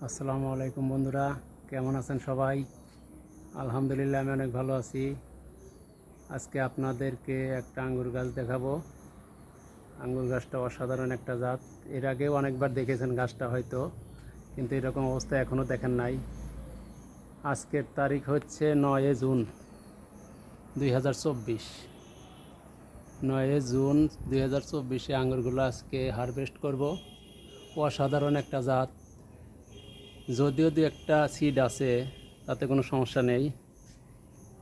আসসালামু আলাইকুম বন্ধুরা, কেমন আছেন সবাই? আলহামদুলিল্লাহ, আমি অনেক ভালো আছি। আজকে আপনাদেরকে একটা আঙ্গুর গাছ দেখাবো। আঙ্গুর গাছটা অসাধারণ একটা জাত। এর আগেও অনেকবার দেখেছেন গাছটা হয়তো, কিন্তু এরকম অবস্থা এখনও দেখেন নাই। আজকের তারিখ হচ্ছে 9 জুন 2024। 9 জুন 2024-এ আঙ্গুরগুলো আজকে হারভেস্ট করব। অসাধারণ একটা জাত। যদিও দু একটা সিড আছে, তাতে কোনো সমস্যা নেই,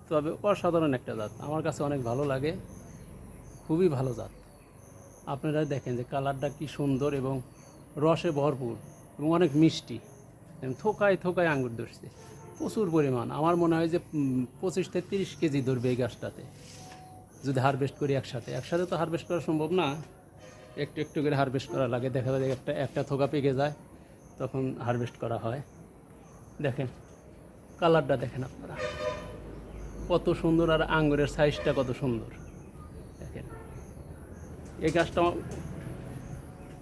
তবে অসাধারণ একটা জাত। আমার কাছে অনেক ভালো লাগে, খুবই ভালো জাত। আপনারা দেখেন যে কালারটা কি সুন্দর এবং রসে ভরপুর এবং অনেক মিষ্টি। থোকায় থোকায় আঙ্গুর ধরছে প্রচুর পরিমাণ। আমার মনে হয় যে 25 থেকে 30 কেজি ধরবে এই গাছটাতে, যদি হারভেস্ট করি একসাথে। একসাথে তো হারভেস্ট করা সম্ভব না, একটু একটু করে হারভেস্ট করা লাগে। দেখা যায় একটা থোকা পেকে যায়, তখন হারভেস্ট করা হয়। দেখেন কালারটা, দেখেন আপনারা কত সুন্দর, আর আঙ্গুরের সাইজটা কত সুন্দর। দেখেন এই গাছটা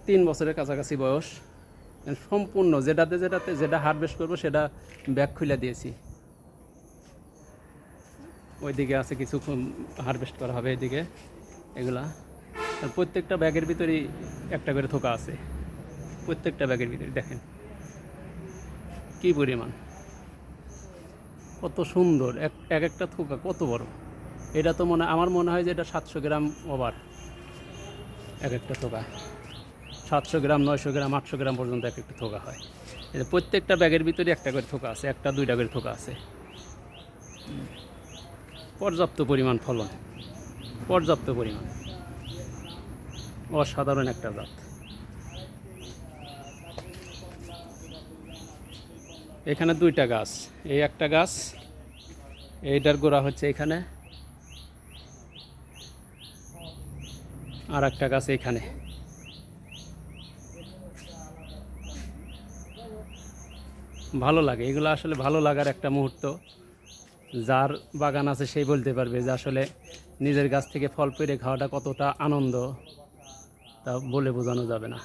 3 বছরের কাছাকাছি বয়স। সম্পূর্ণ যেটা হারভেস্ট করবো সেটা ব্যাগ খুলে দিয়েছি। ওইদিকে আছে কিছু হারভেস্ট করা হবে, এদিকে এগুলা। আর প্রত্যেকটা ব্যাগের ভিতরেই একটা করে থোকা আছে, প্রত্যেকটা ব্যাগের ভিতরে। দেখেন কি পরিমাণ, কত সুন্দর। এক একটা থোকা কত বড়। এটা তো আমার মনে হয় যে এটা 700 গ্রাম ওভার এক একটা থোকা। 700 গ্রাম, 900 গ্রাম, 800 গ্রাম পর্যন্ত এক একটা থোকা হয়। এটা প্রত্যেকটা ব্যাগের ভিতরে একটা করে থোকা আছে, একটা দুইটা করে থোকা আছে। পর্যাপ্ত পরিমাণ ফলন, পর্যাপ্ত পরিমাণ। অসাধারণ একটা জাত। এখানে 2টা গাছ, এই একটা গাছ, এইটার গোড়া হচ্ছে এখানে, আর একটা গাছ এখানে। ভালো লাগে এগুলো, আসলে ভালো লাগার একটা মুহূর্ত। যার বাগান আছে সেই বলতে পারবে যে আসলে নিজের গাছ থেকে ফল পেড়ে খাওয়াটা কতটা আনন্দ, তা বলে বোঝানো যাবে না।